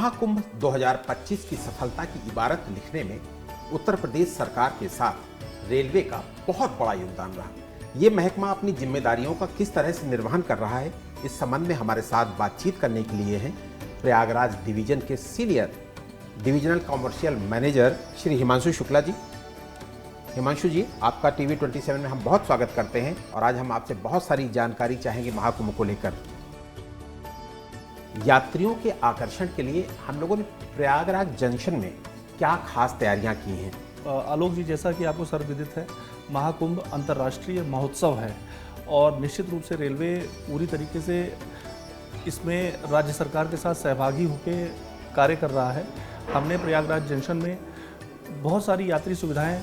महाकुंभ 2025 की सफलता की इबारत लिखने में उत्तर प्रदेश सरकार के साथ रेलवे का बहुत बड़ा योगदान रहा। ये महकमा अपनी जिम्मेदारियों का किस तरह से निर्वहन कर रहा है, इस संबंध में हमारे साथ बातचीत करने के लिए हैं प्रयागराज डिवीजन के senior divisional commercial manager Shri Himanshu Shukla ji. Himanshu ji, आपका टीवी 27 में हम बहुत स्वागत करते हैं और आज हम आपसे बहुत सारी जानकारी चाहेंगे महाकुंभ को लेकर। यात्रियों के आकर्षण के लिए हम लोगों ने प्रयागराज जंक्शन में क्या खास तैयारियां की हैं? आलोक जी, जैसा कि आपको सर्वविदित है, महाकुंभ अंतर्राष्ट्रीय महोत्सव है और निश्चित रूप से रेलवे पूरी तरीके से इसमें राज्य सरकार के साथ सहभागी होकर कार्य कर रहा है। हमने प्रयागराज जंक्शन में बहुत सारी यात्री सुविधाएं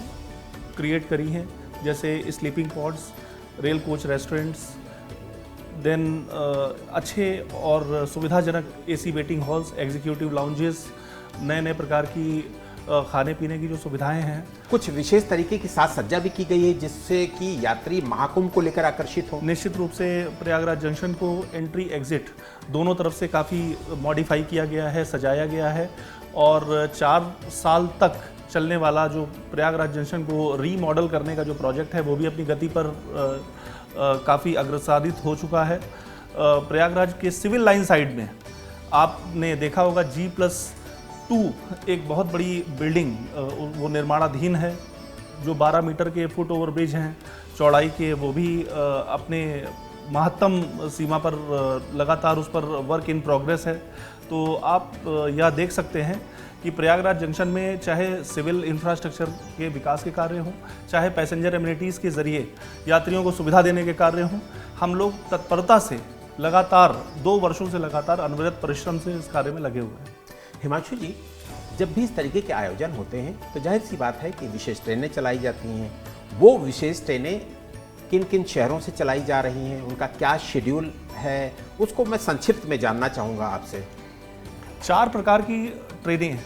क्रिएट करी हैं, जैसे sleeping pods, rail coach restaurants, then अच्छे और सुविधाजनक AC waiting halls, executive lounges, नए नए प्रकार की खाने पीने की जो सुविधाएं हैं। कुछ विशेष तरीके की साज सज्जा भी की गई है जिससे कि यात्री महाकुंभ को लेकर आकर्षित हो। निश्चित रूप से प्रयागराज जंक्शन को एंट्री एग्जिट दोनों तरफ से काफ़ी मॉडिफाई किया गया है, सजाया गया है और 4 साल तक चलने वाला जो प्रयागराज जंक्शन को रीमॉडल करने का जो प्रोजेक्ट है वो भी अपनी गति पर काफ़ी अग्रसारित हो चुका है। प्रयागराज के सिविल लाइन साइड में आपने देखा होगा G+2 एक बहुत बड़ी बिल्डिंग वो निर्माणाधीन है, जो 12 मीटर के फुट ओवर ब्रिज हैं चौड़ाई के, वो भी अपने महत्तम सीमा पर लगातार उस पर वर्क इन प्रोग्रेस है। तो आप यह देख सकते हैं कि प्रयागराज जंक्शन में चाहे सिविल इंफ्रास्ट्रक्चर के विकास के कार्य हों, चाहे पैसेंजर एमिनिटीज़ के ज़रिए यात्रियों को सुविधा देने के कार्य हों, हम लोग तत्परता से लगातार 2 वर्षों से लगातार अनवरत परिश्रम से इस कार्य में लगे हुए हैं। हिमांशु जी, जब भी इस तरीके के आयोजन होते हैं तो जाहिर सी बात है कि विशेष ट्रेनें चलाई जाती हैं। वो विशेष ट्रेनें किन किन शहरों से चलाई जा रही हैं, उनका क्या शेड्यूल है, उसको मैं संक्षिप्त में जानना चाहूँगा आपसे। 4 प्रकार की ट्रेनें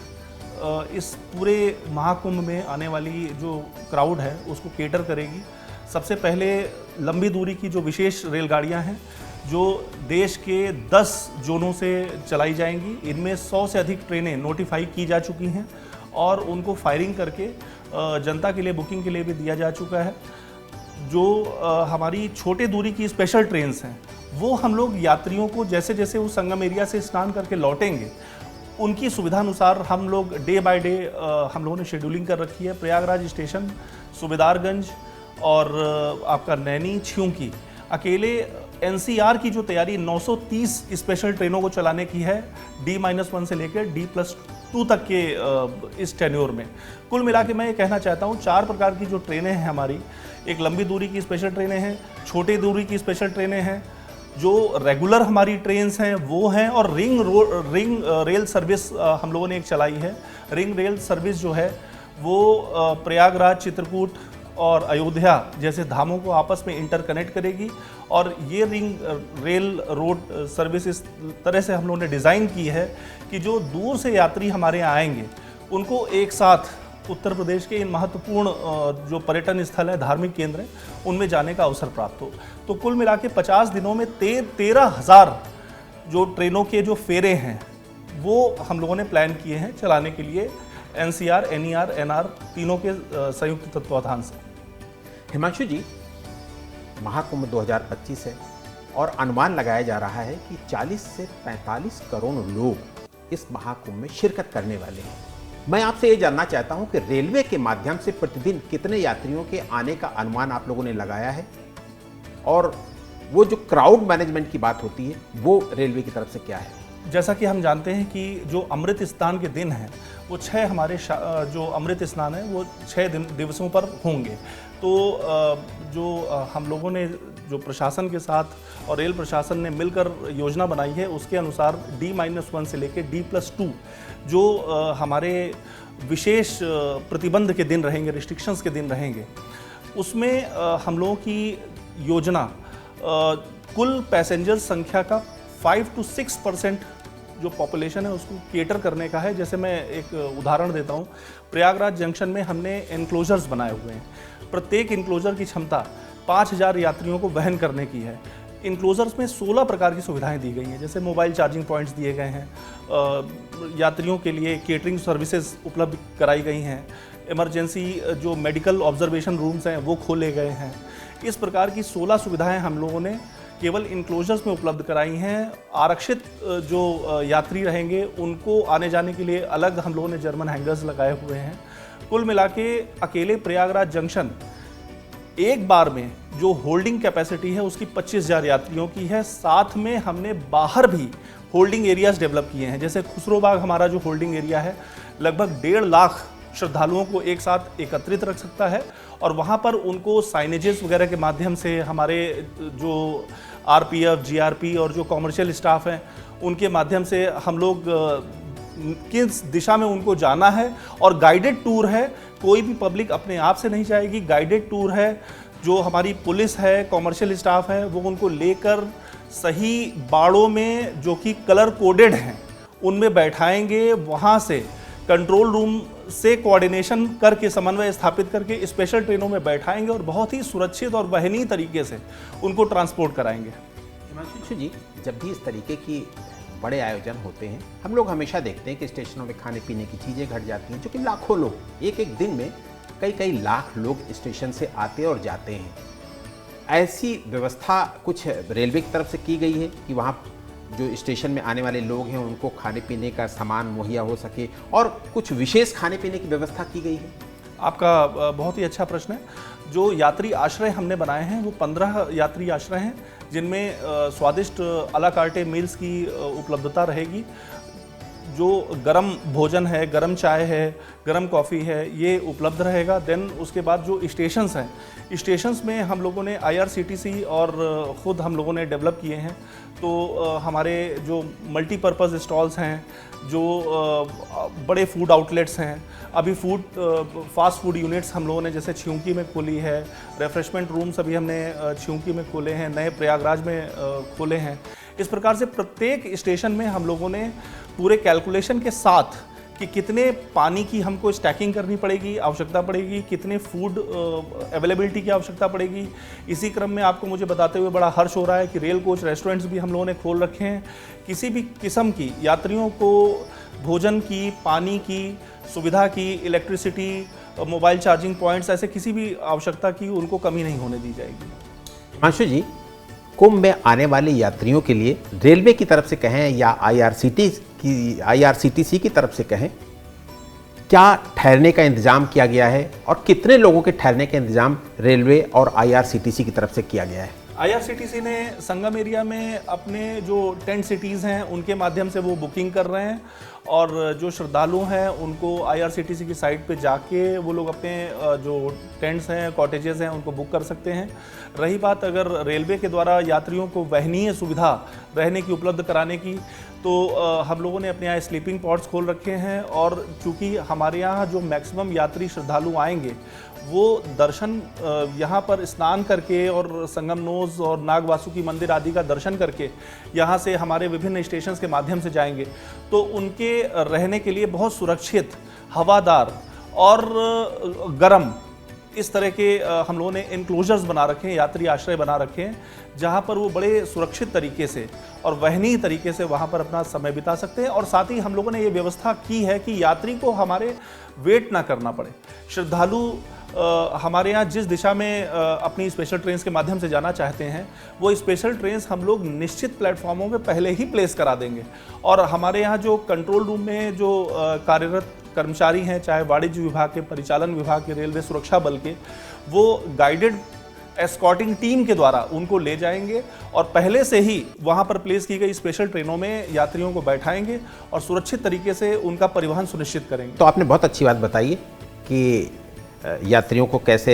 इस पूरे महाकुंभ में आने वाली जो क्राउड है उसको केटर करेगी। सबसे पहले लंबी दूरी की जो विशेष रेलगाड़ियां हैं जो देश के 10 जोनों से चलाई जाएंगी। इनमें 100 से अधिक ट्रेनें नोटिफाई की जा चुकी हैं और उनको फायरिंग करके जनता के लिए बुकिंग के लिए भी दिया जा चुका है। जो हमारी छोटे दूरी की स्पेशल ट्रेन्स हैं वो हम लोग यात्रियों को जैसे जैसे वो संगम एरिया से स्नान करके लौटेंगे उनकी सुविधा अनुसार हम लोग डे बाय डे हम लोगों ने शेड्यूलिंग कर रखी है। प्रयागराज स्टेशन, सुबेदारगंज और आपका नैनी, छियोंकी, अकेले NCR की जो तैयारी 930 स्पेशल ट्रेनों को चलाने की है D-1 से लेकर D+2 तक के इस टेन्योर में। कुल मिला के मैं ये कहना चाहता हूँ 4 प्रकार की जो ट्रेनें हैं हमारी, एक लंबी दूरी की स्पेशल ट्रेनें हैं, छोटी दूरी की स्पेशल ट्रेनें हैं, जो रेगुलर हमारी ट्रेन्स हैं वो हैं, और रिंग रेल सर्विस हम लोगों ने एक चलाई है। रिंग रेल सर्विस जो है वो प्रयागराज, चित्रकूट और अयोध्या जैसे धामों को आपस में इंटरकनेक्ट करेगी और ये रिंग रेल रोड सर्विस इस तरह से हम लोगों ने डिज़ाइन की है कि जो दूर से यात्री हमारे यहाँ आएंगे उनको एक साथ उत्तर प्रदेश के इन महत्वपूर्ण जो पर्यटन स्थल हैं, धार्मिक केंद्र हैं, उनमें जाने का अवसर प्राप्त हो। तो कुल मिला के 50 दिनों में 13,000 जो ट्रेनों के जो फेरे हैं वो हम लोगों ने प्लान किए हैं चलाने के लिए, NCR, NER, NR तीनों के संयुक्त तत्वावधान से। हिमांशु जी, महाकुंभ 2025 है और अनुमान लगाया जा रहा है कि 40 से 45 करोड़ लोग इस महाकुंभ में शिरकत करने वाले हैं। मैं आपसे ये जानना चाहता हूं कि रेलवे के माध्यम से प्रतिदिन कितने यात्रियों के आने का अनुमान आप लोगों ने लगाया है, और वो जो क्राउड मैनेजमेंट की बात होती है वो रेलवे की तरफ से क्या है? जैसा कि हम जानते हैं कि जो अमृत स्नान के दिन हैं वो 6 हमारे जो अमृत स्नान है वो 6 दिवसों पर होंगे। तो जो हम लोगों ने जो प्रशासन के साथ और रेल प्रशासन ने मिलकर योजना बनाई है उसके अनुसार D-1 से लेकर D+2 जो हमारे विशेष प्रतिबंध के दिन रहेंगे, रिस्ट्रिक्शंस के दिन रहेंगे, उसमें हम लोगों की योजना कुल पैसेंजर संख्या का 5 to 6% जो पॉपुलेशन है उसको केटर करने का है। जैसे मैं एक उदाहरण देता हूँ, प्रयागराज जंक्शन में हमने एनक्लोजर्स बनाए हुए हैं। प्रत्येक एनक्लोजर की क्षमता 5,000 यात्रियों को वहन करने की है। इनक्लोजर्स में 16 प्रकार की सुविधाएं दी गई हैं, जैसे मोबाइल चार्जिंग पॉइंट्स दिए गए हैं, यात्रियों के लिए केटरिंग सर्विसेज उपलब्ध कराई गई हैं, इमरजेंसी जो मेडिकल ऑब्जर्वेशन रूम्स हैं वो खोले गए हैं। इस प्रकार की 16 सुविधाएं हम लोगों ने केवल इनक्लोजर्स में उपलब्ध कराई हैं। आरक्षित जो यात्री रहेंगे उनको आने जाने के लिए अलग हम लोगों ने जर्मन हैंगर्स लगाए हुए हैं। कुल मिला के अकेले प्रयागराज जंक्शन एक बार में जो होल्डिंग कैपेसिटी है उसकी 25,000 यात्रियों की है। साथ में हमने बाहर भी होल्डिंग एरियाज डेवलप किए हैं, जैसे खुसरोबाग हमारा जो होल्डिंग एरिया है लगभग 1.5 लाख श्रद्धालुओं को एक साथ एकत्रित रख सकता है और वहाँ पर उनको साइनेजेस वगैरह के माध्यम से हमारे जो आरपीएफ, जीआरपी और जो कॉमर्शियल स्टाफ हैं उनके माध्यम से हम लोग किस दिशा में उनको जाना है, और गाइडेड टूर है, कोई भी पब्लिक अपने आप से नहीं जाएगी, गाइडेड टूर है। जो हमारी पुलिस है, कॉमर्शियल स्टाफ है, वो उनको लेकर सही बाड़ों में जो कि कलर कोडेड हैं उनमें बैठाएंगे। वहाँ से कंट्रोल रूम से कोऑर्डिनेशन करके, समन्वय स्थापित करके स्पेशल ट्रेनों में बैठाएंगे और बहुत ही सुरक्षित और वहनीय तरीके से उनको ट्रांसपोर्ट कराएंगे। हिमांशु जी, जब भी इस तरीके की बड़े आयोजन होते हैं हम लोग हमेशा देखते हैं कि स्टेशनों में खाने पीने की चीज़ें घट जाती हैं, जो कि लाखों लोग एक एक दिन में कई लाख लोग स्टेशन से आते और जाते हैं। ऐसी व्यवस्था कुछ रेलवे की तरफ से की गई है कि वहाँ जो स्टेशन में आने वाले लोग हैं उनको खाने पीने का सामान मुहैया हो सके, और कुछ विशेष खाने पीने की व्यवस्था की गई है? आपका बहुत ही अच्छा प्रश्न है। जो यात्री आश्रय हमने बनाए हैं वो 15 यात्री आश्रय हैं, जिनमें स्वादिष्ट अला कार्टे मील्स की उपलब्धता रहेगी। जो गरम भोजन है, गरम चाय है, गरम कॉफ़ी है, ये उपलब्ध रहेगा। देन उसके बाद जो स्टेशंस हैं, स्टेशंस में हम लोगों ने IRCTC और ख़ुद हम लोगों ने डेवलप किए हैं। तो हमारे जो मल्टीपर्पज़ स्टॉल्स हैं, जो बड़े फूड आउटलेट्स हैं, अभी फास्ट फूड यूनिट्स हम लोगों ने जैसे छियोंकी में खोली है, रिफ्रेशमेंट रूम्स अभी हमने छियोंकी में खोले हैं, नए प्रयागराज में खोले हैं। इस प्रकार से प्रत्येक स्टेशन में हम लोगों ने पूरे कैलकुलेशन के साथ कि कितने पानी की हमको स्टैकिंग करनी पड़ेगी, आवश्यकता पड़ेगी, कितने फूड अवेलेबिलिटी की आवश्यकता पड़ेगी। इसी क्रम में आपको मुझे बताते हुए बड़ा हर्ष हो रहा है कि रेल कोच रेस्टोरेंट्स भी हम लोगों ने खोल रखे हैं। किसी भी किस्म की यात्रियों को भोजन की, पानी की सुविधा की, इलेक्ट्रिसिटी, मोबाइल चार्जिंग पॉइंट्स, ऐसे किसी भी आवश्यकता की उनको कमी नहीं होने दी जाएगी। हिमांशु जी, कुंभ में आने वाले यात्रियों के लिए रेलवे की तरफ से कहें या IRCTC की तरफ से कहें, क्या ठहरने का इंतजाम किया गया है और कितने लोगों के ठहरने का इंतजाम रेलवे और IRCTC की तरफ से किया गया है? IRCTC ने संगम एरिया में अपने जो टेंट सिटीज़ हैं उनके माध्यम से वो बुकिंग कर रहे हैं, और जो श्रद्धालु हैं उनको IRCTC की साइट पे जाके वो लोग अपने जो टेंट्स हैं, कॉटेजेस हैं, उनको बुक कर सकते हैं। रही बात अगर रेलवे के द्वारा यात्रियों को वहनीय सुविधा रहने की उपलब्ध कराने की, तो हम लोगों ने अपने यहाँ स्लीपिंग पॉड्स खोल रखे हैं, और चूँकि हमारे यहाँ जो मैक्सिमम यात्री श्रद्धालु आएंगे वो दर्शन यहाँ पर स्नान करके और संगमनोज और नाग वासुकी मंदिर आदि का दर्शन करके यहाँ से हमारे विभिन्न स्टेशंस के माध्यम से जाएंगे, तो उनके रहने के लिए बहुत सुरक्षित, हवादार और गर्म इस तरह के हम लोगों ने इनक्लोजर्स बना रखे हैं, यात्री आश्रय बना रखे हैं, जहाँ पर वो बड़े सुरक्षित तरीके से और वहनीय तरीके से वहाँ पर अपना समय बिता सकते हैं। और साथ ही हम लोगों ने ये व्यवस्था की है कि यात्री को हमारे वेट ना करना पड़े। श्रद्धालु हमारे यहाँ जिस दिशा में अपनी स्पेशल ट्रेन्स के माध्यम से जाना चाहते हैं, वो स्पेशल ट्रेन्स हम लोग निश्चित प्लेटफॉर्मों पे पहले ही प्लेस करा देंगे। और हमारे यहाँ जो कंट्रोल रूम में जो कार्यरत कर्मचारी हैं, चाहे वाणिज्य विभाग के, परिचालन विभाग के, रेलवे सुरक्षा बल के, वो गाइडेड एस्कॉर्टिंग टीम के द्वारा उनको ले जाएंगे और पहले से ही वहाँ पर प्लेस की गई स्पेशल ट्रेनों में यात्रियों को बैठाएंगे और सुरक्षित तरीके से उनका परिवहन सुनिश्चित करेंगे। तो आपने बहुत अच्छी बात बताई है कि यात्रियों को कैसे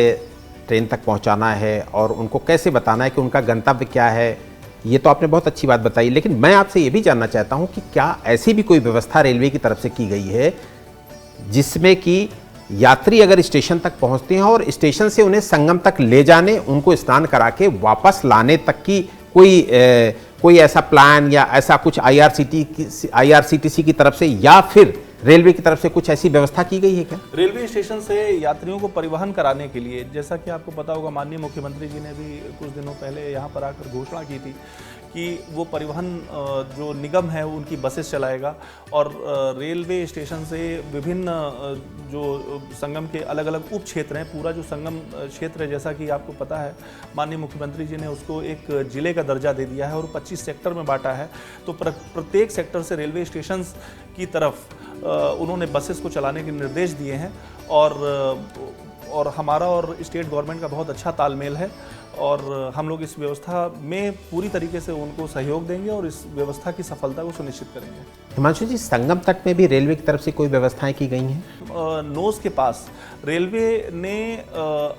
ट्रेन तक पहुंचाना है और उनको कैसे बताना है कि उनका गंतव्य क्या है। ये तो आपने बहुत अच्छी बात बताई, लेकिन मैं आपसे ये भी जानना चाहता हूं कि क्या ऐसी भी कोई व्यवस्था रेलवे की तरफ से की गई है जिसमें कि यात्री अगर स्टेशन तक पहुंचते हैं और स्टेशन से उन्हें संगम तक ले जाने, उनको स्नान करा के वापस लाने तक की कोई ऐसा प्लान या ऐसा कुछ IRCTC की तरफ से या फिर रेलवे की तरफ से कुछ ऐसी व्यवस्था की गई है क्या? रेलवे स्टेशन से यात्रियों को परिवहन कराने के लिए, जैसा कि आपको पता होगा, माननीय मुख्यमंत्री जी ने भी कुछ दिनों पहले यहाँ पर आकर घोषणा की थी कि वो परिवहन जो निगम है उनकी बसेस चलाएगा और रेलवे स्टेशन से विभिन्न जो संगम के अलग अलग उप क्षेत्र हैं, पूरा जो संगम क्षेत्र है, जैसा कि आपको पता है, माननीय मुख्यमंत्री जी ने उसको एक जिले का दर्जा दे दिया है और 25 सेक्टर में बांटा है। तो प्रत्येक सेक्टर से रेलवे स्टेशन की तरफ उन्होंने बसेस को चलाने के निर्देश दिए हैं और हमारा और स्टेट गवर्नमेंट का बहुत अच्छा तालमेल है और हम लोग इस व्यवस्था में पूरी तरीके से उनको सहयोग देंगे और इस व्यवस्था की सफलता को सुनिश्चित करेंगे। हिमांशु जी, संगम तट में भी रेलवे की तरफ से कोई व्यवस्थाएं की गई हैं? नोज के पास रेलवे ने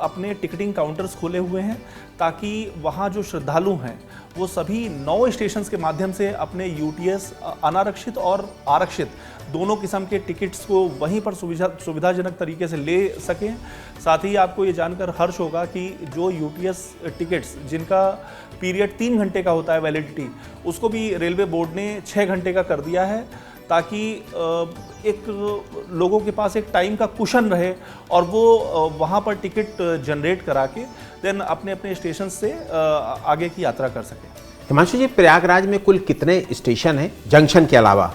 अपने टिकटिंग काउंटर्स खोले हुए हैं ताकि वहाँ जो श्रद्धालु हैं वो सभी 9 स्टेशंस के माध्यम से अपने यूटीएस अनारक्षित और आरक्षित दोनों किस्म के टिकट्स को वहीं पर सुविधाजनक तरीके से ले सकें। साथ ही आपको ये जानकर हर्ष होगा कि जो यूटीएस टिकट्स जिनका पीरियड 3 घंटे का होता है वैलिडिटी, उसको भी रेलवे बोर्ड ने 6 घंटे का कर दिया है ताकि एक लोगों के पास एक टाइम का कुशन रहे और वो वहाँ पर टिकट जनरेट करा के देन अपने अपने स्टेशन से आगे की यात्रा कर सकें। हिमांशु जी, प्रयागराज में कुल कितने स्टेशन हैं जंक्शन के अलावा,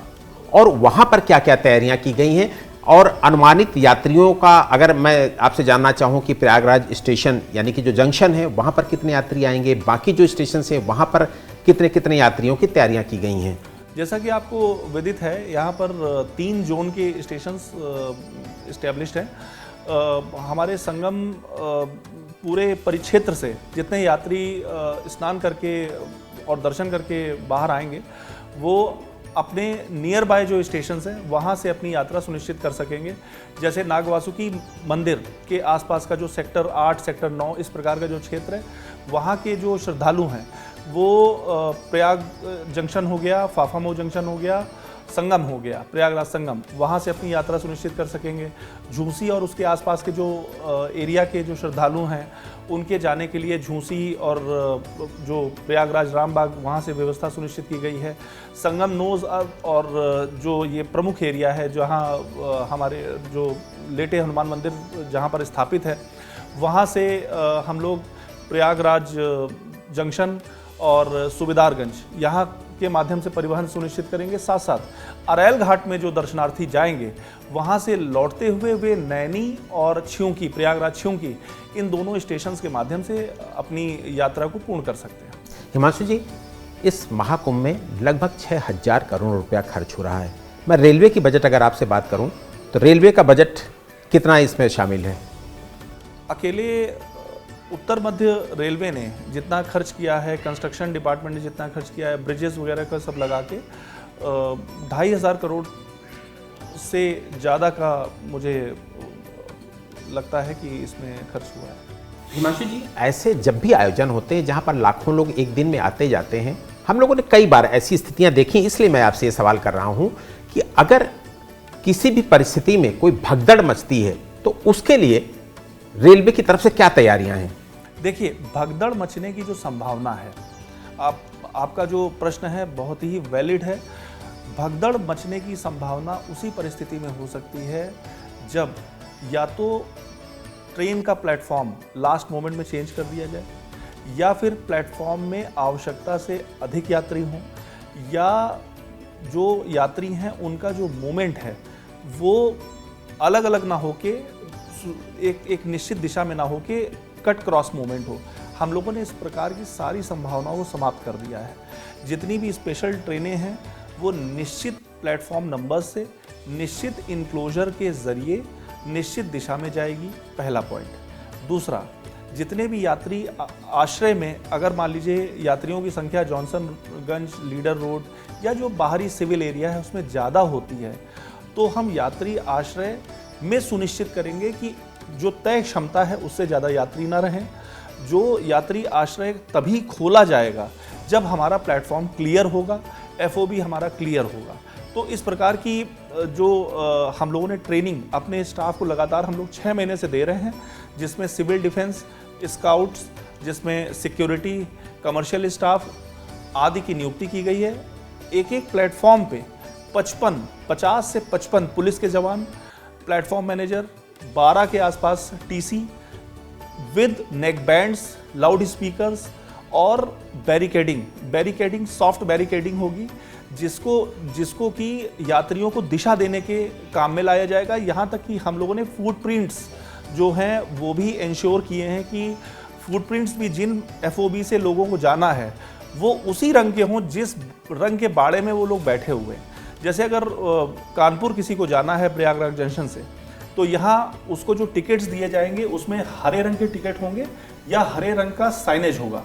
और वहाँ पर क्या क्या तैयारियाँ की गई हैं? और अनुमानित यात्रियों का अगर मैं आपसे जानना चाहूँ कि प्रयागराज स्टेशन यानी कि जो जंक्शन है वहाँ पर कितने यात्री आएंगे, बाकी जो स्टेशन है वहाँ पर कितने कितने यात्रियों की तैयारियाँ की गई हैं? जैसा कि आपको विदित है, यहाँ पर 3 जोन के स्टेशंस इस्टेब्लिश्ड हैं। हमारे संगम पूरे परिक्षेत्र से जितने यात्री स्नान करके और दर्शन करके बाहर आएंगे वो अपने नियर बाय जो स्टेशंस हैं वहाँ से अपनी यात्रा सुनिश्चित कर सकेंगे। जैसे नागवासुकी मंदिर के आसपास का जो सेक्टर 8, सेक्टर 9 इस प्रकार का जो क्षेत्र है, वहाँ के जो श्रद्धालु हैं वो प्रयाग जंक्शन हो गया, फाफामऊ जंक्शन हो गया, संगम हो गया, प्रयागराज संगम, वहाँ से अपनी यात्रा सुनिश्चित कर सकेंगे। झूंसी और उसके आसपास के जो एरिया के जो श्रद्धालु हैं उनके जाने के लिए झूंसी और जो प्रयागराज रामबाग वहाँ से व्यवस्था सुनिश्चित की गई है। संगम नोज और जो ये प्रमुख एरिया है जहाँ हमारे जो लेटे हनुमान मंदिर जहाँ पर स्थापित है, वहाँ से हम लोग प्रयागराज जंक्शन और सुबेदारगंज यहाँ के माध्यम से परिवहन सुनिश्चित करेंगे। साथ साथ अरैल घाट में जो दर्शनार्थी जाएंगे वहाँ से लौटते हुए वे नैनी और छ्यूंकी, प्रयागराज छ्यूंकी, इन दोनों स्टेशंस के माध्यम से अपनी यात्रा को पूर्ण कर सकते हैं। हिमांशु जी, इस महाकुंभ में लगभग 6,000 करोड़ रुपया खर्च हो रहा है। मैं रेलवे की बजट अगर आपसे बात करूं तो रेलवे का बजट कितना इसमें शामिल है? अकेले उत्तर मध्य रेलवे ने जितना खर्च किया है, कंस्ट्रक्शन डिपार्टमेंट ने जितना खर्च किया है, ब्रिजेस वगैरह का सब लगा के 2,500 करोड़ से ज़्यादा का मुझे लगता है कि इसमें खर्च हुआ है। हिमांशु जी, ऐसे जब भी आयोजन होते हैं जहां पर लाखों लोग एक दिन में आते जाते हैं, हम लोगों ने कई बार ऐसी स्थितियां देखी, इसलिए मैं आपसे ये सवाल कर रहा हूं कि अगर किसी भी परिस्थिति में कोई भगदड़ मचती है तो उसके लिए रेलवे की तरफ से क्या तैयारियां हैं? देखिए, भगदड़ मचने की जो संभावना है, आपका जो प्रश्न है बहुत ही वैलिड है। भगदड़ मचने की संभावना उसी परिस्थिति में हो सकती है जब या तो ट्रेन का प्लेटफॉर्म लास्ट मोमेंट में चेंज कर दिया जाए, या फिर प्लेटफॉर्म में आवश्यकता से अधिक यात्री हों, या जो यात्री हैं उनका जो मूवमेंट है वो अलग अलग ना होके एक निश्चित दिशा में ना हो के कट क्रॉस मूवमेंट हो। हम लोगों ने इस प्रकार की सारी संभावनाओं को समाप्त कर दिया है। जितनी भी स्पेशल ट्रेनें हैं वो निश्चित प्लेटफॉर्म नंबर से निश्चित इनक्लोजर के ज़रिए निश्चित दिशा में जाएगी, पहला पॉइंट। दूसरा, जितने भी यात्री आश्रय में, अगर मान लीजिए यात्रियों की संख्या जॉनसनगंज, लीडर रोड या जो बाहरी सिविल एरिया है उसमें ज़्यादा होती है, तो हम यात्री आश्रय में सुनिश्चित करेंगे कि जो तय क्षमता है उससे ज़्यादा यात्री ना रहें। जो यात्री आश्रय तभी खोला जाएगा जब हमारा प्लेटफॉर्म क्लियर होगा, एफओबी हमारा क्लियर होगा। तो इस प्रकार की जो हम लोगों ने ट्रेनिंग अपने स्टाफ को लगातार हम लोग 6 महीने से दे रहे हैं, जिसमें सिविल डिफेंस, स्काउट्स, जिसमें सिक्योरिटी, कमर्शियल स्टाफ आदि की नियुक्ति की गई है। एक एक प्लेटफॉर्म पे 50 से 55 पुलिस के जवान, प्लेटफॉर्म मैनेजर, 12 के आसपास TC with neck bands, loud speakers और बैरिकेडिंग सॉफ्ट बैरिकेडिंग होगी, जिसको कि यात्रियों को दिशा देने के काम में लाया जाएगा। यहाँ तक कि हम लोगों ने फुटप्रिंट्स जो हैं वो भी इंश्योर किए हैं कि फुटप्रिंट्स भी जिन एफओबी से लोगों को जाना है वो उसी रंग के हों जिस रंग के बाड़े में वो लोग बैठे हुए हैं। जैसे अगर कानपुर किसी को जाना है प्रयागराज जंक्शन से, तो यहाँ उसको जो टिकट्स दिए जाएंगे उसमें हरे रंग के टिकट होंगे या हरे रंग का साइनेज होगा,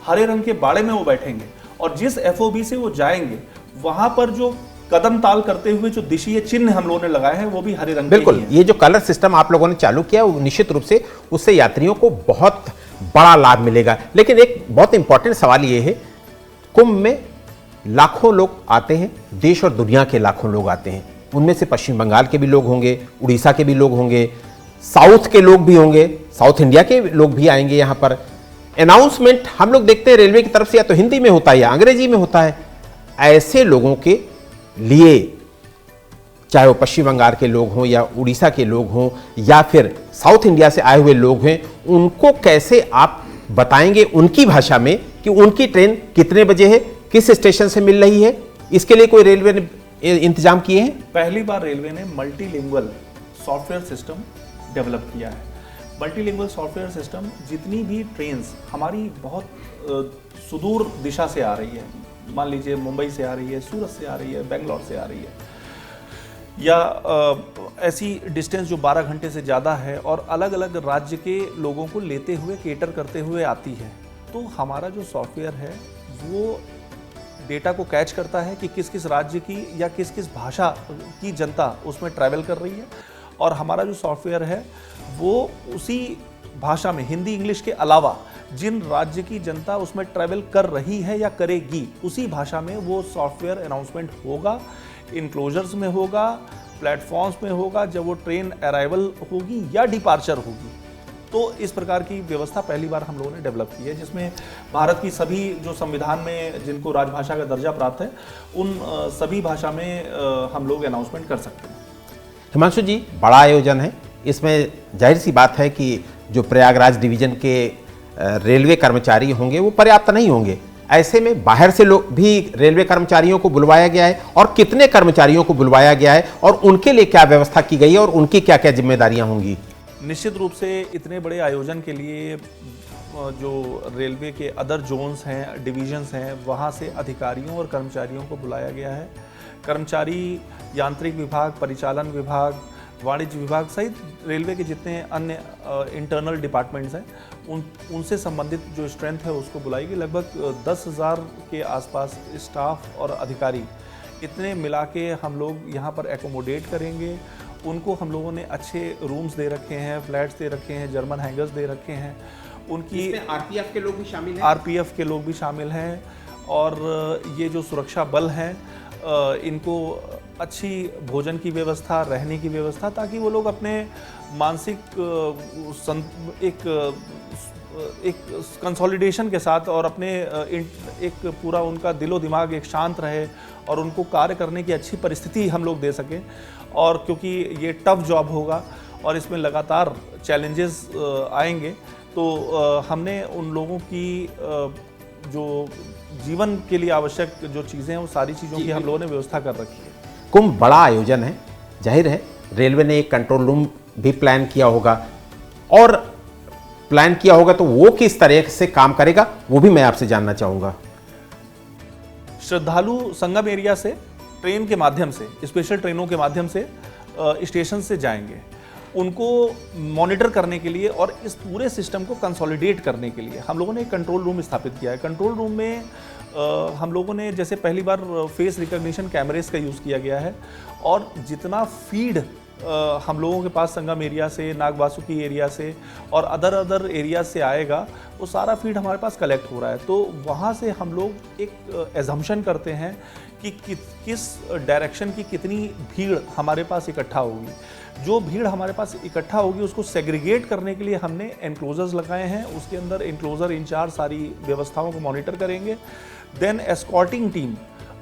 हरे रंग के बाड़े में वो बैठेंगे और जिस एफओबी से वो जाएंगे वहां पर जो कदम ताल करते हुए जो दिशीय चिन्ह हम लोगों ने लगाए हैं वो भी हरे रंग के बिल्कुल ही हैं। ये जो कलर सिस्टम आप लोगों ने चालू किया वो निश्चित रूप से उससे यात्रियों को बहुत बड़ा लाभ मिलेगा। लेकिन एक बहुत इंपॉर्टेंट सवाल ये है, कुंभ में लाखों लोग आते हैं, देश और दुनिया के लाखों लोग आते हैं, उनमें से पश्चिम बंगाल के भी लोग होंगे, उड़ीसा के भी लोग होंगे, साउथ के लोग भी होंगे, साउथ इंडिया के लोग भी आएंगे। यहाँ पर अनाउंसमेंट हम लोग देखते हैं रेलवे की तरफ से या तो हिंदी में होता है या अंग्रेजी में होता है। ऐसे लोगों के लिए, चाहे वो पश्चिम बंगाल के लोग हों या उड़ीसा के लोग हों या फिर साउथ इंडिया से आए हुए लोग हैं, उनको कैसे आप बताएंगे उनकी भाषा में कि उनकी ट्रेन कितने बजे है, किस स्टेशन से मिल रही है? इसके लिए कोई रेलवे ने इंतजाम किए हैं? पहली बार रेलवे ने मल्टीलिंगुअल सॉफ्टवेयर सिस्टम डेवलप किया है। मल्टीलिंगुअल सॉफ्टवेयर सिस्टम, जितनी भी ट्रेन्स हमारी बहुत सुदूर दिशा से आ रही है, मान लीजिए मुंबई से आ रही है, सूरत से आ रही है, बेंगलोर से आ रही है, या ऐसी डिस्टेंस जो 12 घंटे से ज़्यादा है और अलग अलग राज्य के लोगों को लेते हुए केटर करते हुए आती है, तो हमारा जो सॉफ्टवेयर है वो डेटा को कैच करता है कि किस किस राज्य की या किस किस भाषा की जनता उसमें ट्रैवल कर रही है, और हमारा जो सॉफ्टवेयर है वो उसी भाषा में, हिंदी इंग्लिश के अलावा, जिन राज्य की जनता उसमें ट्रैवल कर रही है या करेगी उसी भाषा में वो सॉफ्टवेयर अनाउंसमेंट होगा, इनक्लोजर्स में होगा, प्लेटफॉर्म्स में होगा, जब वो ट्रेन अराइवल होगी या डिपार्चर होगी। तो इस प्रकार की व्यवस्था पहली बार हम लोगों ने डेवलप की है, जिसमें भारत की सभी जो संविधान में जिनको राजभाषा का दर्जा प्राप्त है उन सभी भाषा में हम लोग अनाउंसमेंट कर सकते हैं। हिमांशु जी, बड़ा आयोजन है, इसमें जाहिर सी बात है कि जो प्रयागराज डिवीजन के रेलवे कर्मचारी होंगे वो पर्याप्त नहीं होंगे। ऐसे में बाहर से लोग भी रेलवे कर्मचारियों को बुलवाया गया है, और कितने कर्मचारियों को बुलवाया गया है और उनके लिए क्या व्यवस्था की गई है और उनकी क्या क्या जिम्मेदारियां होंगी? निश्चित रूप से इतने बड़े आयोजन के लिए जो रेलवे के अदर जोन्स हैं, डिवीजन्स हैं, वहाँ से अधिकारियों और कर्मचारियों को बुलाया गया है। कर्मचारी यांत्रिक विभाग, परिचालन विभाग, वाणिज्य विभाग सहित रेलवे के जितने अन्य इंटरनल डिपार्टमेंट्स हैं उनसे संबंधित जो स्ट्रेंथ है उसको बुलाएगी। लगभग 10,000 के आसपास स्टाफ और अधिकारी इतने मिला के हम लोग यहाँ पर एकोमोडेट करेंगे। उनको हम लोगों ने अच्छे रूम्स दे रखे हैं, फ्लैट्स दे रखे हैं, जर्मन हैंगर्स दे रखे हैं। उनकी आरपीएफ के लोग भी शामिल हैं? आरपीएफ के लोग भी शामिल हैं, और ये जो सुरक्षा बल हैं इनको अच्छी भोजन की व्यवस्था, रहने की व्यवस्था, ताकि वो लोग अपने मानसिक एक कंसोलिडेशन के साथ और अपने एक पूरा उनका दिलो दिमाग एक शांत रहे और उनको कार्य करने की अच्छी परिस्थिति हम लोग दे सकें। और क्योंकि ये टफ जॉब होगा और इसमें लगातार चैलेंजेस आएंगे, तो हमने उन लोगों की जो जीवन के लिए आवश्यक जो चीज़ें हैं वो सारी चीज़ों की हम लोगों ने व्यवस्था कर रखी है। कुंभ बड़ा आयोजन है, जाहिर है रेलवे ने एक कंट्रोल रूम भी प्लान किया होगा, और प्लान किया होगा तो वो किस तरह से काम करेगा वो भी मैं आपसे जानना चाहूँगा। श्रद्धालु संगम एरिया से ट्रेन के माध्यम से, स्पेशल ट्रेनों के माध्यम से स्टेशन से जाएंगे। उनको मॉनिटर करने के लिए और इस पूरे सिस्टम को कंसोलिडेट करने के लिए हम लोगों ने एक कंट्रोल रूम स्थापित किया है। कंट्रोल रूम में हम लोगों ने जैसे पहली बार फेस रिकॉग्निशन कैमरेज का यूज़ किया गया है, और जितना फीड हम लोगों के पास संगम एरिया से, नागवासुकी एरिया से और अदर एरिया से आएगा, वो सारा फीड हमारे पास कलेक्ट हो रहा है। तो वहाँ से हम लोग एक एजम्पशन करते हैं कि किस डायरेक्शन की कितनी भीड़ हमारे पास इकट्ठा होगी। जो भीड़ हमारे पास इकट्ठा होगी उसको सेग्रीगेट करने के लिए हमने एनक्लोजर्स लगाए हैं। उसके अंदर एनक्लोजर इंचार्ज सारी व्यवस्थाओं को मॉनिटर करेंगे। देन एस्कॉर्टिंग टीम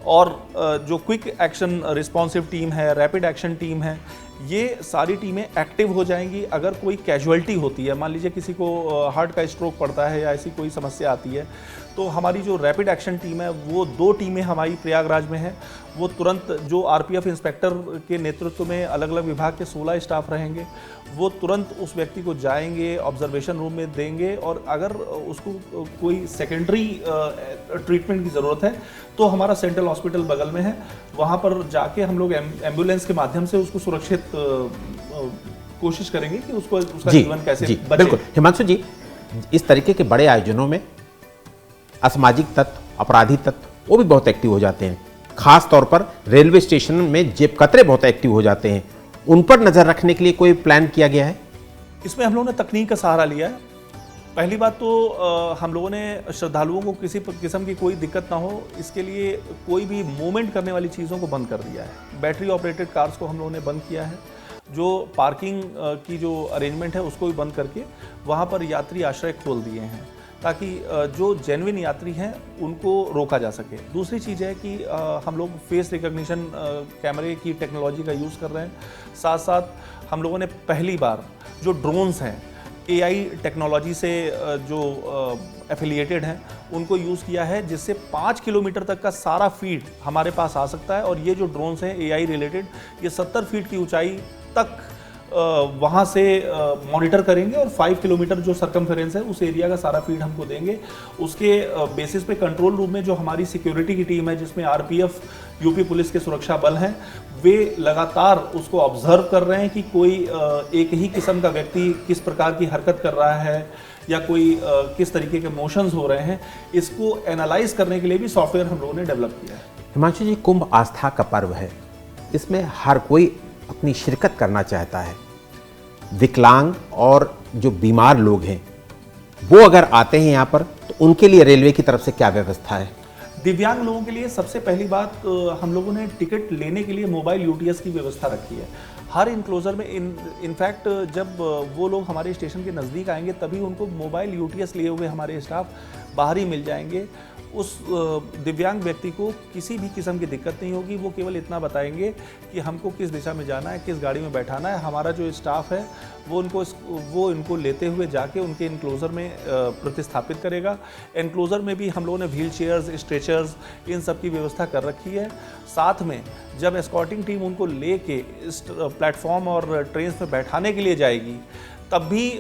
और जो क्विक एक्शन रिस्पॉन्सिव टीम है, रैपिड एक्शन टीम है, ये सारी टीमें एक्टिव हो जाएंगी। अगर कोई कैजुअल्टी होती है, मान लीजिए किसी को हार्ट का स्ट्रोक पड़ता है या ऐसी कोई समस्या आती है, तो हमारी जो रैपिड एक्शन टीम है वो 2 टीमें हमारी प्रयागराज में हैं। वो तुरंत जो आरपीएफ इंस्पेक्टर के नेतृत्व में अलग अलग विभाग के 16 स्टाफ रहेंगे, वो तुरंत उस व्यक्ति को जाएंगे, ऑब्जर्वेशन रूम में देंगे, और अगर उसको कोई सेकेंडरी ट्रीटमेंट की ज़रूरत है तो हमारा सेंट्रल हॉस्पिटल बगल में है, वहाँ पर जाके हम लोग एम्बुलेंस के माध्यम से उसको सुरक्षित कोशिश करेंगे कि उसका जीवन कैसे बचे। बिल्कुल हिमांशु जी, इस तरीके के बड़े आयोजनों में असामाजिक तत्व, अपराधी तत्व वो भी बहुत एक्टिव हो जाते हैं। खास तौर पर रेलवे स्टेशन में जेब कतरे बहुत एक्टिव हो जाते हैं। उन पर नजर रखने के लिए कोई प्लान किया गया है? इसमें हम लोगों ने तकनीक का सहारा लिया है। पहली बात तो हम लोगों ने श्रद्धालुओं को किसी किस्म की कोई दिक्कत ना हो, इसके लिए कोई भी मूवमेंट करने वाली चीज़ों को बंद कर दिया है। बैटरी ऑपरेटेड कार्स को हम लोगों ने बंद किया है। जो पार्किंग की जो अरेंजमेंट है उसको भी बंद करके वहाँ पर यात्री आश्रय खोल दिए हैं, ताकि जो जेन्युइन यात्री हैं उनको रोका जा सके। दूसरी चीज़ है कि हम लोग फेस रिकग्निशन कैमरे की टेक्नोलॉजी का यूज़ कर रहे हैं। साथ साथ हम लोगों ने पहली बार जो ड्रोन्स हैं एआई टेक्नोलॉजी से जो एफिलिएटेड हैं उनको यूज़ किया है, जिससे 5 किलोमीटर तक का सारा फीड हमारे पास आ सकता है। और ये जो ड्रोन्स हैं एआई रिलेटेड, ये 70 फीट की ऊंचाई तक वहाँ से मॉनिटर करेंगे और 5 किलोमीटर जो सर्कमफेरेंस है उस एरिया का सारा फीड हमको देंगे। उसके बेसिस पे कंट्रोल रूम में जो हमारी सिक्योरिटी की टीम है, जिसमें आरपीएफ, यूपी पुलिस के सुरक्षा बल हैं, वे लगातार उसको ऑब्जर्व कर रहे हैं कि कोई एक ही किस्म का व्यक्ति किस प्रकार की हरकत कर रहा है या कोई किस तरीके के मोशंस हो रहे हैं। इसको एनालाइज करने के लिए भी सॉफ्टवेयर हम लोगों ने डेवलप किया है। हिमांशु जी, कुंभ आस्था का पर्व है, इसमें हर कोई अपनी शिरकत करना चाहता है। विकलांग और जो बीमार लोग हैं वो अगर आते हैं यहाँ पर, तो उनके लिए रेलवे की तरफ से क्या व्यवस्था है? दिव्यांग लोगों के लिए सबसे पहली बात, हम लोगों ने टिकट लेने के लिए मोबाइल यूटीएस की व्यवस्था रखी है हर इनक्लोजर में। इनफैक्ट जब वो लोग हमारे स्टेशन के नज़दीक आएंगे तभी उनको मोबाइल यूटीएस लिए हुए हमारे स्टाफ बाहर ही मिल जाएंगे। उस दिव्यांग व्यक्ति को किसी भी किस्म की दिक्कत नहीं होगी। वो केवल इतना बताएंगे कि हमको किस दिशा में जाना है, किस गाड़ी में बैठाना है। हमारा जो स्टाफ है वो इनको लेते हुए जाके उनके इनक्लोज़र में प्रतिस्थापित करेगा। इनक्लोज़र में भी हम लोगों ने व्हील चेयर्स, स्ट्रेचर्स, इन सब की व्यवस्था कर रखी है। साथ में जब एस्कॉर्टिंग टीम उनको लेके इस प्लेटफॉर्म और ट्रेन में बैठाने के लिए जाएगी, तब भी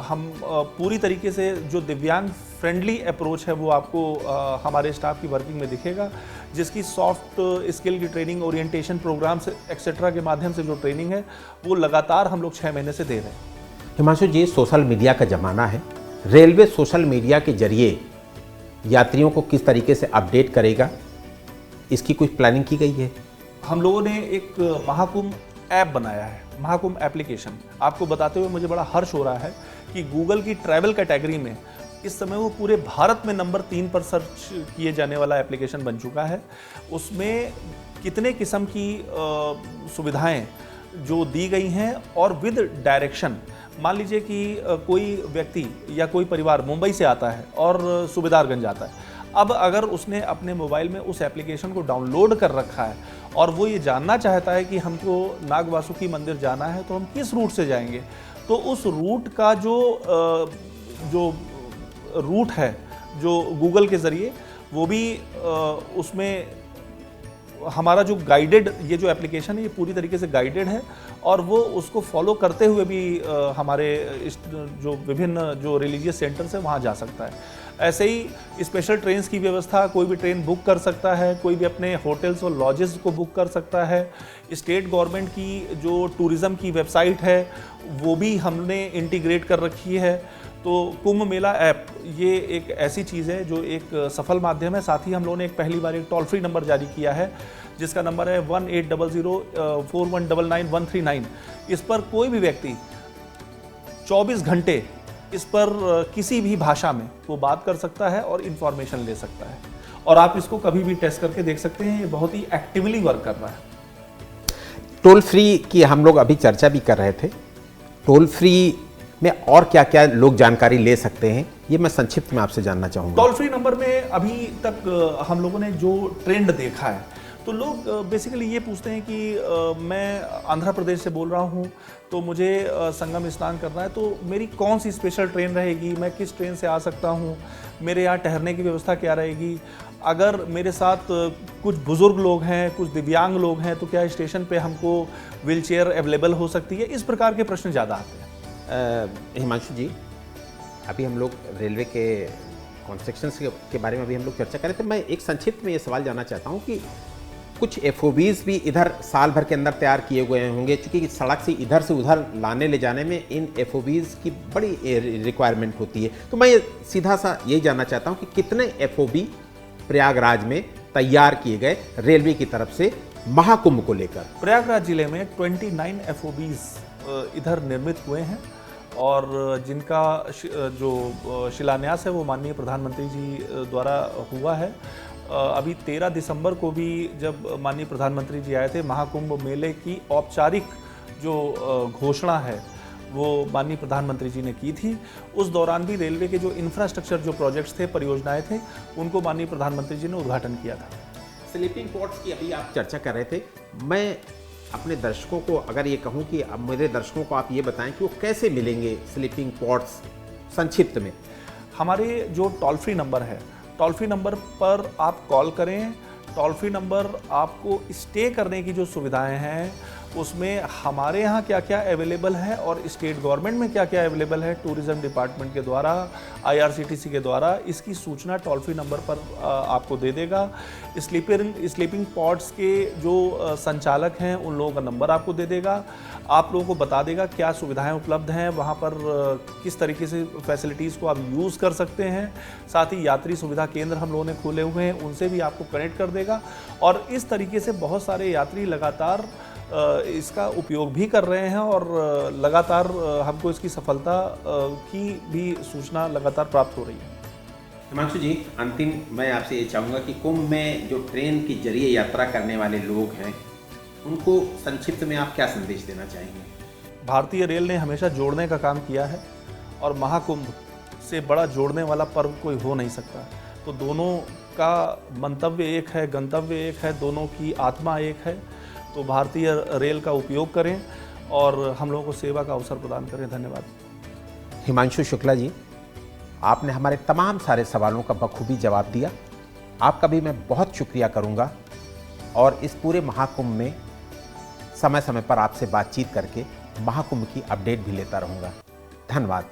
हम पूरी तरीके से जो दिव्यांग फ्रेंडली अप्रोच है वो आपको हमारे स्टाफ की वर्किंग में दिखेगा, जिसकी सॉफ्ट स्किल की ट्रेनिंग, ओरिएंटेशन प्रोग्राम्स एक्सेट्रा के माध्यम से जो ट्रेनिंग है वो लगातार हम लोग 6 महीने से दे रहे हैं। हिमांशु जी, सोशल मीडिया का ज़माना है। रेलवे सोशल मीडिया के जरिए यात्रियों को किस तरीके से अपडेट करेगा, इसकी कुछ प्लानिंग की गई है? हम लोगों ने एक महाकुंभ ऐप बनाया है, महाकुंभ एप्लीकेशन। आपको बताते हुए मुझे बड़ा हर्ष हो रहा है कि गूगल की ट्रैवल कैटेगरी में इस समय वो पूरे भारत में नंबर 3 पर सर्च किए जाने वाला एप्लीकेशन बन चुका है। उसमें कितने किस्म की सुविधाएं जो दी गई हैं और विद डायरेक्शन। मान लीजिए कि कोई व्यक्ति या कोई परिवार मुंबई से आता है और सूबेदारगंज आता है। अब अगर उसने अपने मोबाइल में उस एप्लीकेशन को डाउनलोड कर रखा है और वो ये जानना चाहता है कि हमको नागवासुकी मंदिर जाना है, तो हम किस रूट से जाएंगे, तो उस रूट का जो रूट है जो गूगल के ज़रिए, वो भी उसमें हमारा जो गाइडेड, ये जो एप्लीकेशन है ये पूरी तरीके से गाइडेड है और वो उसको फॉलो करते हुए भी हमारे जो विभिन्न जो रिलीजियस सेंटर्स हैं वहाँ जा सकता है। ऐसे ही स्पेशल ट्रेन्स की व्यवस्था, कोई भी ट्रेन बुक कर सकता है, कोई भी अपने होटल्स और लॉजेस को बुक कर सकता है। स्टेट गवर्नमेंट की जो टूरिज़्म की वेबसाइट है वो भी हमने इंटीग्रेट कर रखी है। तो कुंभ मेला ऐप ये एक ऐसी चीज़ है जो एक सफल माध्यम है। साथ ही हम लोगों ने एक पहली बार एक टोल फ्री नंबर जारी किया है जिसका नंबर है 180041999139। इस पर कोई भी व्यक्ति 24 घंटे इस पर किसी भी भाषा में वो बात कर सकता है और इन्फॉर्मेशन ले सकता है। और आप इसको कभी भी टेस्ट करके देख सकते हैं, ये बहुत ही एक्टिवली वर्क कर रहा है। टोल फ्री की हम लोग अभी चर्चा भी कर रहे थे। टोल फ्री में और क्या क्या लोग जानकारी ले सकते हैं, ये मैं संक्षिप्त में आपसे जानना चाहूँगा। टोल फ्री नंबर में अभी तक हम लोगों ने जो ट्रेंड देखा है, तो लोग बेसिकली ये पूछते हैं कि मैं आंध्र प्रदेश से बोल रहा हूँ, तो मुझे संगम स्नान करना है, तो मेरी कौन सी स्पेशल ट्रेन रहेगी, मैं किस ट्रेन से आ सकता हूँ, मेरे यहाँ ठहरने की व्यवस्था क्या रहेगी, अगर मेरे साथ कुछ बुज़ुर्ग लोग हैं, कुछ दिव्यांग लोग हैं, तो क्या स्टेशन पे हमको व्हीलचेयर अवेलेबल हो सकती है। इस प्रकार के प्रश्न ज़्यादा आते हैं। हिमांशु जी, अभी हम लोग रेलवे के कॉन्स्ट्रक्शंस के बारे में अभी हम लोग चर्चा कर रहे थे। मैं एक संक्षिप्त में ये सवाल जानना चाहता हूँ कि कुछ एफओबीज भी इधर साल भर के अंदर तैयार किए गए होंगे, क्योंकि सड़क से इधर से उधर लाने ले जाने में इन एफओबीज की बड़ी रिक्वायरमेंट होती है। तो मैं सीधा सा यही जानना चाहता हूँ कि कितने एफओबी प्रयागराज में तैयार किए गए रेलवे की तरफ से महाकुंभ को लेकर। प्रयागराज जिले में 29 एफओबीज इधर निर्मित हुए हैं और जिनका जो शिलान्यास है वो माननीय प्रधानमंत्री जी द्वारा हुआ है। अभी 13 दिसंबर को भी जब माननीय प्रधानमंत्री जी आए थे, महाकुंभ मेले की औपचारिक जो घोषणा है वो माननीय प्रधानमंत्री जी ने की थी। उस दौरान भी रेलवे के जो इंफ्रास्ट्रक्चर जो प्रोजेक्ट्स थे, परियोजनाएं थे, उनको माननीय प्रधानमंत्री जी ने उद्घाटन किया था। स्लीपिंग पॉड्स की अभी आप चर्चा कर रहे थे, मैं अपने दर्शकों को अगर ये कहूँ कि अब मेरे दर्शकों को आप ये बताएं कि वो कैसे मिलेंगे स्लीपिंग पॉड्स, संक्षिप्त में। हमारे जो टोल फ्री नंबर है, टोल फ्री नंबर पर आप कॉल करें। टोल फ्री नंबर आपको स्टे करने की जो सुविधाएं हैं उसमें हमारे यहाँ क्या क्या अवेलेबल है और स्टेट गवर्नमेंट में क्या क्या अवेलेबल है, टूरिज्म डिपार्टमेंट के द्वारा, आईआरसीटीसी के द्वारा, इसकी सूचना टोल फ्री नंबर पर आपको दे देगा। स्लीपिंग पॉड्स के जो संचालक हैं उन लोगों का नंबर आपको दे देगा, आप लोगों को बता देगा क्या सुविधाएं उपलब्ध हैं, वहाँ पर किस तरीके से फैसिलिटीज़ को आप यूज़ कर सकते हैं। साथ ही यात्री सुविधा केंद्र हम लोगों ने खोले हुए हैं, उनसे भी आपको कनेक्ट कर देगा। और इस तरीके से बहुत सारे यात्री लगातार इसका उपयोग भी कर रहे हैं और लगातार हमको इसकी सफलता की भी सूचना लगातार प्राप्त हो रही है। हिमांशु जी, अंतिम मैं आपसे ये चाहूँगा कि कुंभ में जो ट्रेन के जरिए यात्रा करने वाले लोग हैं उनको संक्षिप्त में आप क्या संदेश देना चाहेंगे? भारतीय रेल ने हमेशा जोड़ने का काम किया है और महाकुंभ से बड़ा जोड़ने वाला पर्व कोई हो नहीं सकता। तो दोनों का मंतव्य एक है, गंतव्य एक है, दोनों की आत्मा एक है। तो भारतीय रेल का उपयोग करें और हम लोगों को सेवा का अवसर प्रदान करें। धन्यवाद। हिमांशु शुक्ला जी, आपने हमारे तमाम सारे सवालों का बखूबी जवाब दिया। आपका भी मैं बहुत शुक्रिया करूंगा और इस पूरे महाकुंभ में समय समय पर आपसे बातचीत करके महाकुंभ की अपडेट भी लेता रहूंगा। धन्यवाद।